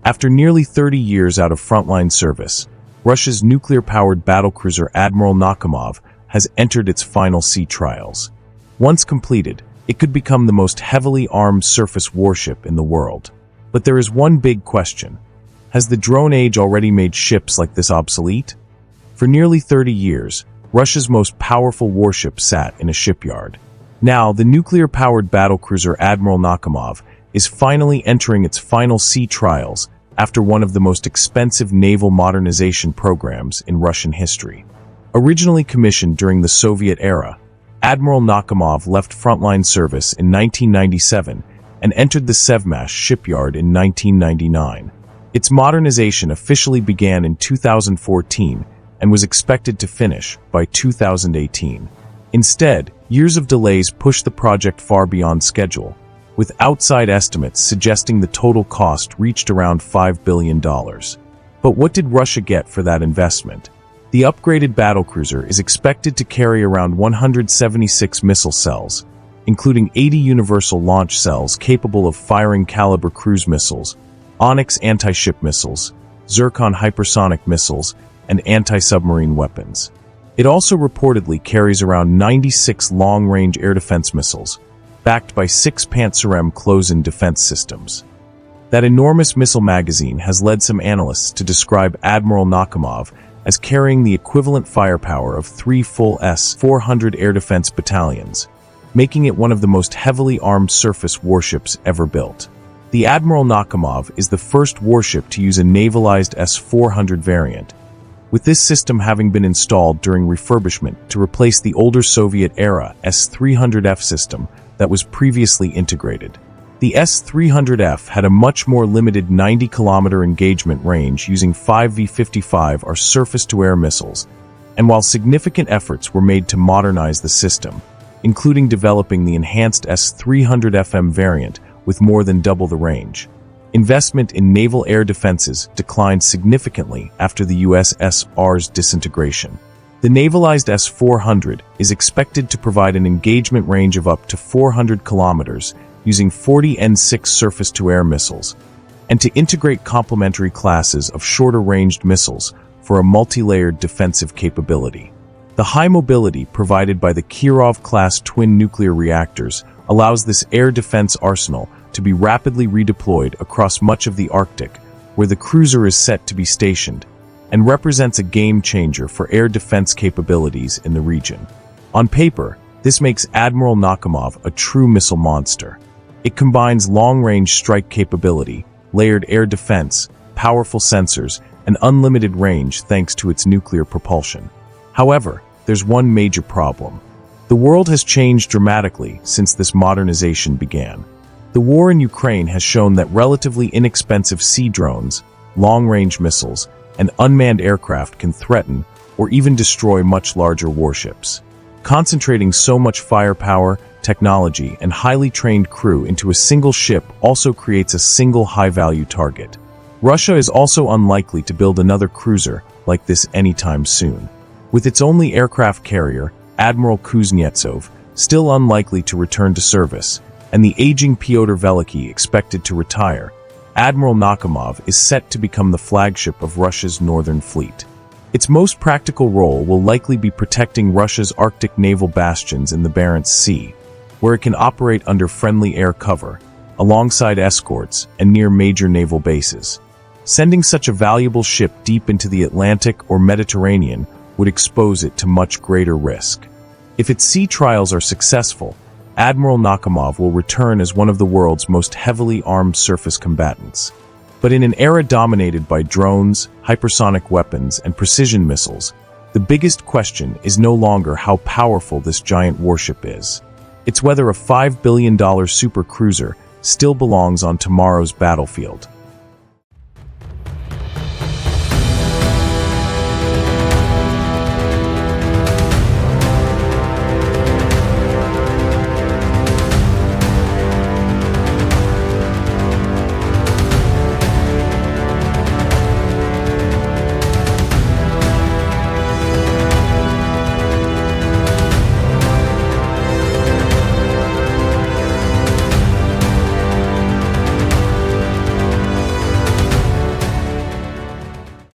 After nearly 30 years out of frontline service, Russia's nuclear-powered battlecruiser Admiral Nakhimov has entered its final sea trials. Once completed, it could become the most heavily armed surface warship in the world. But there is one big question. Has the drone age already made ships like this obsolete? For nearly 30 years, Russia's most powerful warship sat in a shipyard. Now, the nuclear-powered battlecruiser Admiral Nakhimov is finally entering its final sea trials after one of the most expensive naval modernization programs in Russian history. Originally commissioned during the Soviet era, Admiral Nakhimov left frontline service in 1997 and entered the Sevmash shipyard in 1999. Its modernization officially began in 2014 and was expected to finish by 2018. Instead, years of delays pushed the project far beyond schedule, with outside estimates suggesting the total cost reached around $5 billion. But what did Russia get for that investment? The upgraded battlecruiser is expected to carry around 176 missile cells, including 80 universal launch cells capable of firing Kalibr cruise missiles, Oniks anti-ship missiles, Zircon hypersonic missiles, and anti-submarine weapons. It also reportedly carries around 96 long-range air defense missiles, backed by 6 Pantsir-M close-in defense systems. That enormous missile magazine has led some analysts to describe Admiral Nakhimov as carrying the equivalent firepower of 3 full S-400 air defense battalions, making it one of the most heavily armed surface warships ever built. The Admiral Nakhimov is the first warship to use a navalized S-400 variant, with this system having been installed during refurbishment to replace the older Soviet-era S-300F system that was previously integrated. The S-300F had a much more limited 90-kilometer engagement range using 5V-55R surface-to-air missiles, and while significant efforts were made to modernize the system, including developing the enhanced S-300FM variant with more than double the range, investment in naval air defenses declined significantly after the USSR's disintegration. The navalized S-400 is expected to provide an engagement range of up to 400 kilometers using 40 N6 surface-to-air missiles, and to integrate complementary classes of shorter-ranged missiles for a multi-layered defensive capability. The high mobility provided by the Kirov-class twin nuclear reactors allows this air defense arsenal to be rapidly redeployed across much of the Arctic, where the cruiser is set to be stationed, and represents a game-changer for air defense capabilities in the region. On paper, this makes Admiral Nakhimov a true missile monster. It combines long-range strike capability, layered air defense, powerful sensors, and unlimited range thanks to its nuclear propulsion. However, there's one major problem. The world has changed dramatically since this modernization began. The war in Ukraine has shown that relatively inexpensive sea drones, long-range missiles, and unmanned aircraft can threaten or even destroy much larger warships. Concentrating so much firepower, technology, and highly trained crew into a single ship also creates a single high-value target. Russia is also unlikely to build another cruiser like this anytime soon. With its only aircraft carrier, Admiral Kuznetsov, still unlikely to return to service, and the aging Pyotr Veliky expected to retire, Admiral Nakhimov is set to become the flagship of Russia's northern fleet. Its most practical role will likely be protecting Russia's Arctic naval bastions in the Barents Sea, where it can operate under friendly air cover, alongside escorts and near major naval bases. Sending such a valuable ship deep into the Atlantic or Mediterranean would expose it to much greater risk. If its sea trials are successful, Admiral Nakhimov will return as one of the world's most heavily armed surface combatants. But in an era dominated by drones, hypersonic weapons, and precision missiles, the biggest question is no longer how powerful this giant warship is. It's whether a $5 billion supercruiser still belongs on tomorrow's battlefield.